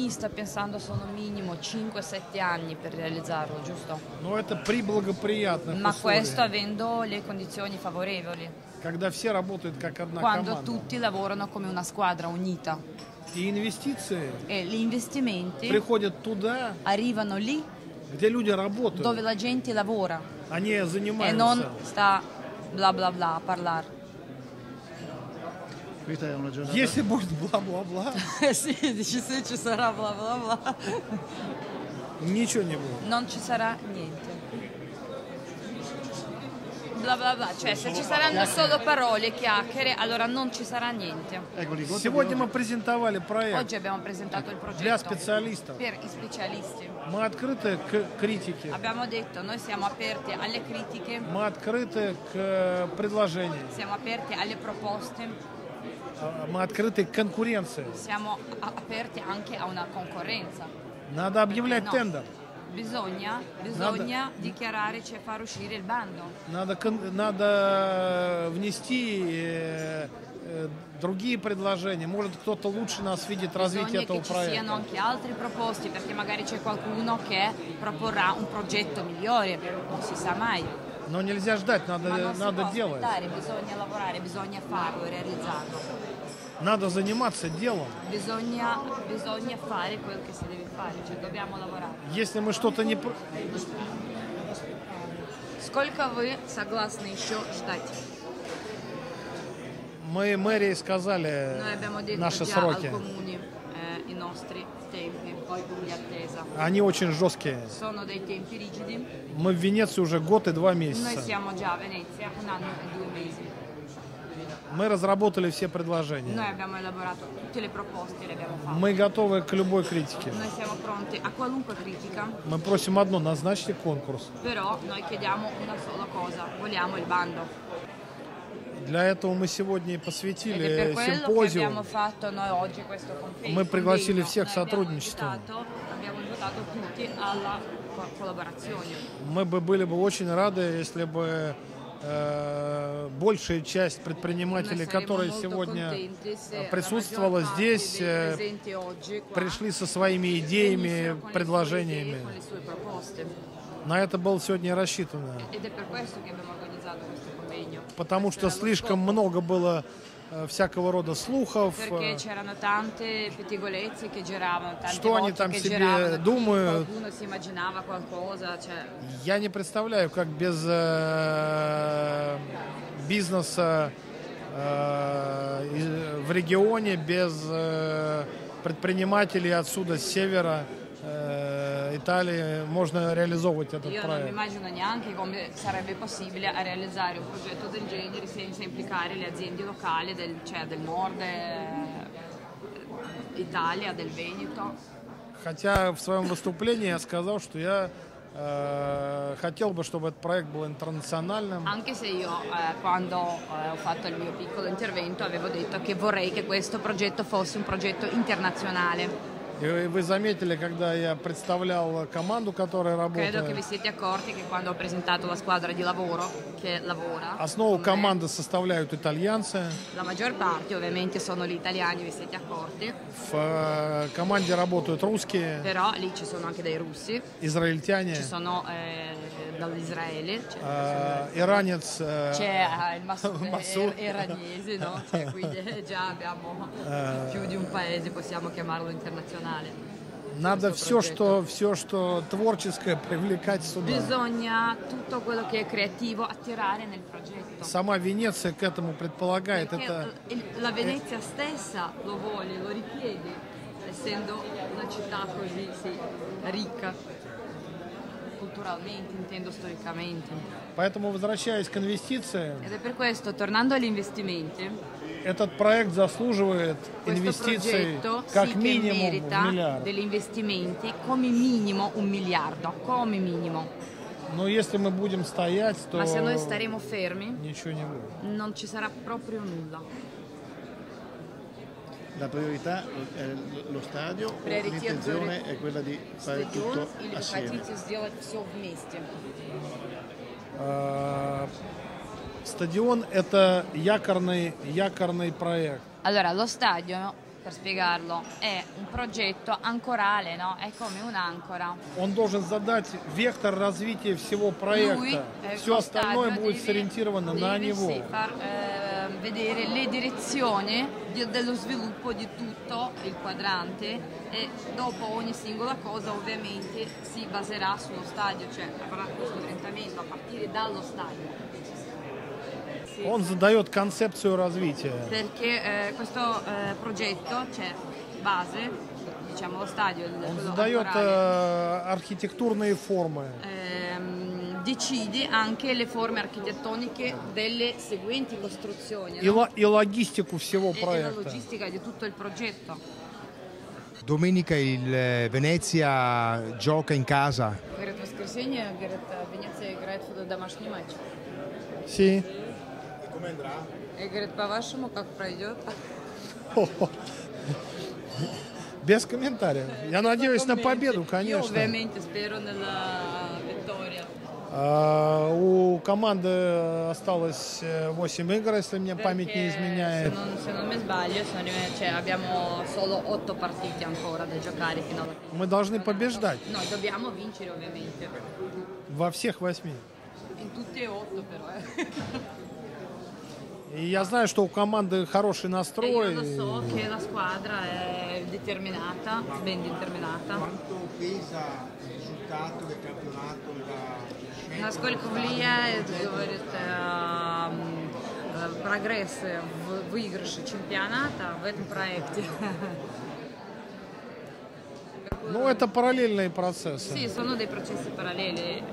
Lì sta pensando sono minimo 5-7 anni per realizzarlo, giusto? Но это при благоприятных Ma questo условиях, avendo le condizioni favorevoli, когда все работают как одна quando команда. tutti lavorano come una squadra unita. И инвестиции E gli investimenti приходят туда, arrivano lì где люди работают, dove la gente lavora они e занимаются. non sta bla bla bla a parlare. Questa è una giornata. Если будет бла-бла-бла, Sì, dici se ci sarà bla bla bla. ничего не будет. Non ci sarà niente. Bla bla bla, cioè se ci saranno solo parole e chiacchiere, allora non ci sarà niente. Ecco, l'incontro Сегодня di мы презентовали проект Oggi abbiamo presentato il для progetto специалистов. per i specialisti. Мы открыты к критике, Abbiamo detto, noi siamo aperti alle critiche, мы открыты к предложениям, siamo aperti alle proposte, мы открыты к конкуренции. siamo aperti anche a una concorrenza. Надо объявлять No. тендер, Bisogna dichiarare, cioè far uscire il bando. надо внести другие предложения. Может, кто-то лучше нас видит развитие Bisogna этого che ci siano проекта. anche altri proposti, perché magari c'è qualcuno che proporrà un progetto migliore, non si sa mai. Но нельзя ждать, Ma non si надо può делать. aspettare, bisogna lavorare, bisogna farlo e realizzarlo. Надо заниматься делом. Bisogna fare quel che si deve fare, cioè dobbiamo lavorare. Если мы что-то не... Сколько вы согласны еще ждать? Мы мэрии сказали Noi abbiamo detto наши già сроки. al comune i nostri tempi di attesa. Они очень жесткие. Sono dei tempi rigidi. Мы в Венеции уже год и 2 Noi месяца. siamo già a Venezia, 1 anno e 2 mesi. Мы разработали все предложения. Noi abbiamo elaborato tutte le proposte, le abbiamo fatte. Мы готовы к любой критике. Noi siamo pronti a qualunque critica, Мы просим одно, назначьте конкурс. però noi chiediamo una sola cosa, vogliamo il bando. Для этого мы сегодня и Ed è per посвятили quello che симпозиум. abbiamo fatto noi oggi questo Мы пригласили convegno. всех Noi к сотрудничеству. abbiamo invitato tutti alla collaborazione. Мы бы были бы очень рады, если бы большая часть предпринимателей, Noi saremmo которые molto сегодня contenti se la присутствовала maggior parte здесь, dei presenti oggi qua пришли со своими идеями, venissero con le sue предложениями. idee, con le sue proposte. На это было сегодня рассчитано. Ed è per questo che abbiamo organizzato questo convegno. Потому что слишком много было всякого рода слухов, Perché c'erano tante pettegolezzi che giravano, tante Что они voci там che себе giravano, думают. qualcuno si immaginava qualcosa, cioè Я не представляю, как без бизнеса в регионе, без предпринимателей отсюда, с севера Италии, можно реализовывать этот io non mi проект. immagino neanche come sarebbe possibile a realizzare un progetto del genere senza implicare le aziende locali cioè del nord Italia, del Veneto. Хотя в своем выступлении я сказал, что я хотел бы, чтобы этот проект был интернациональным. Anche se io quando ho fatto il mio piccolo intervento avevo detto che vorrei che questo progetto fosse un progetto internazionale. И вы заметили, когда я представлял команду, которая Credo che vi работает, siete accorti che quando ho presentato la squadra di lavoro che lavora, основу con me, команды составляют итальянцы. la maggior parte ovviamente sono gli italiani, vi siete accorti, В команде работают русские, però lì ci sono anche dei russi, израильтяне, ci sono dall'Israele, иранец, c'è il Massoud. iraniese, no? Cioè, quindi già abbiamo più di un paese, possiamo chiamarlo internazionale. Надо questo все, что творческое, привлекать сюда. Bisogna tutto quello che è creativo attirare nel progetto. Сама Венеция к этому предполагает. Perché Это la Venezia stessa lo vuole, lo richiede, essendo una città così ricca, culturalmente, intendo storicamente. Поэтому, возвращаясь к инвестициям, Ed è per questo, tornando agli investimenti, этот проект заслуживает questo инвестиций progetto как sì che минимум в merita миллиард. degli investimenti come minimo 1 miliardo, come minimo. Но если мы будем стоять, то Ma se noi staremo fermi, ничего не будет. non ci sarà proprio nulla. La priorità è lo stadio, l'intenzione è quella di fare Stadion tutto или вы assieme. хотите сделать все вместе? Стадион – это якорный проект. Allora, lo stadio per spiegarlo, è un progetto ancorale, no? È come un'ancora. Он должен задать вектор развития всего проекта. Все остальное будет сориентировано на него. Sì, far vedere le direzioni dello sviluppo di tutto il quadrante e dopo ogni singola cosa ovviamente si baserà sullo stadio, cioè avrà questo orientamento a partire dallo stadio. Он задает концепцию развития. Perché questo progetto, cioè base, diciamo lo stadio, Он задает архитектурные формы. Decide anche le forme architettoniche delle seguenti costruzioni, И логистику всего e la проекта. logistica di tutto il progetto. Domenica il Venezia gioca in casa. Говорит, в воскресенье, говорит, Венеция играет в домашний матч. Sì. И говорит, по-вашему, как пройдет? Без комментариев. Я надеюсь на победу, Io конечно. ovviamente spero nella vittoria. У команды осталось 8 игр, если мне память не Perché изменяет. se non mi sbaglio, abbiamo solo 8 partite ancora da giocare fino alla fine. Мы должны побеждать Noi dobbiamo vincere ovviamente. во всех 8. In tutte e 8 però. И я знаю, что у команды хороший E io настрой. lo so che la squadra è determinata, ben determinata. Quanto pesa il risultato del campionato Насколько влияет, говорит, прогресс в выигрыше чемпионата в этом проекте? Ну, это параллельные процессы. Sì, sono dei processi paralleli.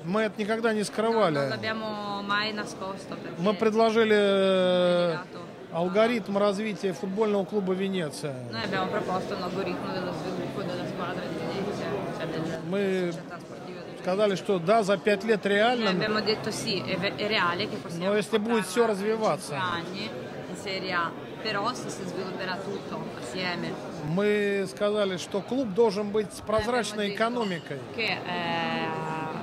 Мы это никогда не Non скрывали. l'abbiamo mai nascosto perché Мы предложили legato. алгоритм развития футбольного клуба Венеция. Noi abbiamo proposto un algoritmo dello sviluppo della squadra di Venezia, cioè della Мы società sportiva di сказали, что да, за 5 лет Noi реально, abbiamo detto sì, è reale che possiamo Но если будет всё portarla развиваться. 5 anni in Serie A, però se si svilupperà tutto assieme. мы сказали, что клуб должен быть с Noi прозрачной abbiamo detto экономикой. che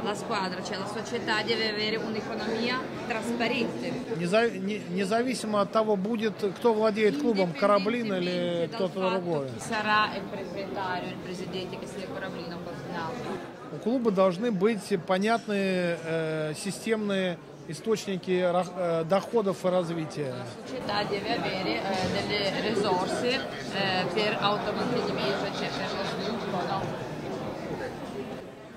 la squadra, cioè la società deve avere un'economia trasparente. Независимо от того, будет, кто владеет клубом, Кораблин или Indipendentemente dal кто-то fatto другой. chi sarà il proprietario, il presidente, che sia Cораblino o qualcun altro. У клуба должны быть понятные системные источники доходов и развития. La società deve avere delle risorse per automantenimento, cioè per lo sviluppo, no?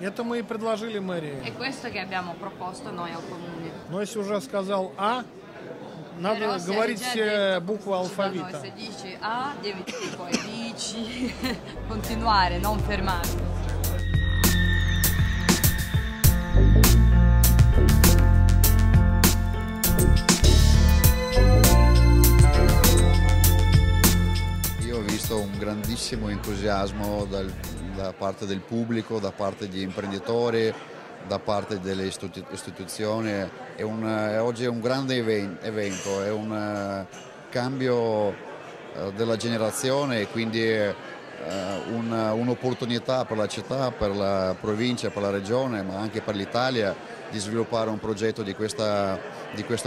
Это мы и предложили мэрии. È questo che abbiamo proposto noi al comune. Но если уже сказал А, надо Però se говорить hai già все detto буквы da noi, алфавита. se dici A, devi poi dici, continuare, non fermarti. Io ho visto un grandissimo entusiasmo da parte del pubblico, da parte degli imprenditori, da parte delle istituzioni. Oggi è un grande evento, è un cambio della generazione e quindi un'opportunità per la città, per la provincia, per la regione, ma anche per l'Italia di sviluppare un progetto di questa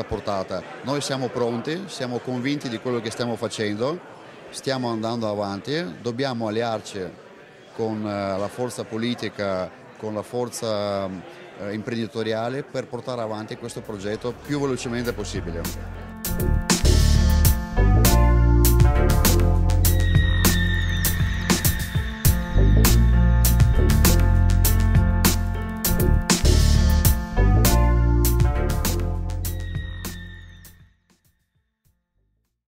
portata. Noi siamo pronti, siamo convinti di quello che stiamo facendo, stiamo andando avanti, dobbiamo allearci con la forza politica, con la forza imprenditoriale per portare avanti questo progetto più velocemente possibile.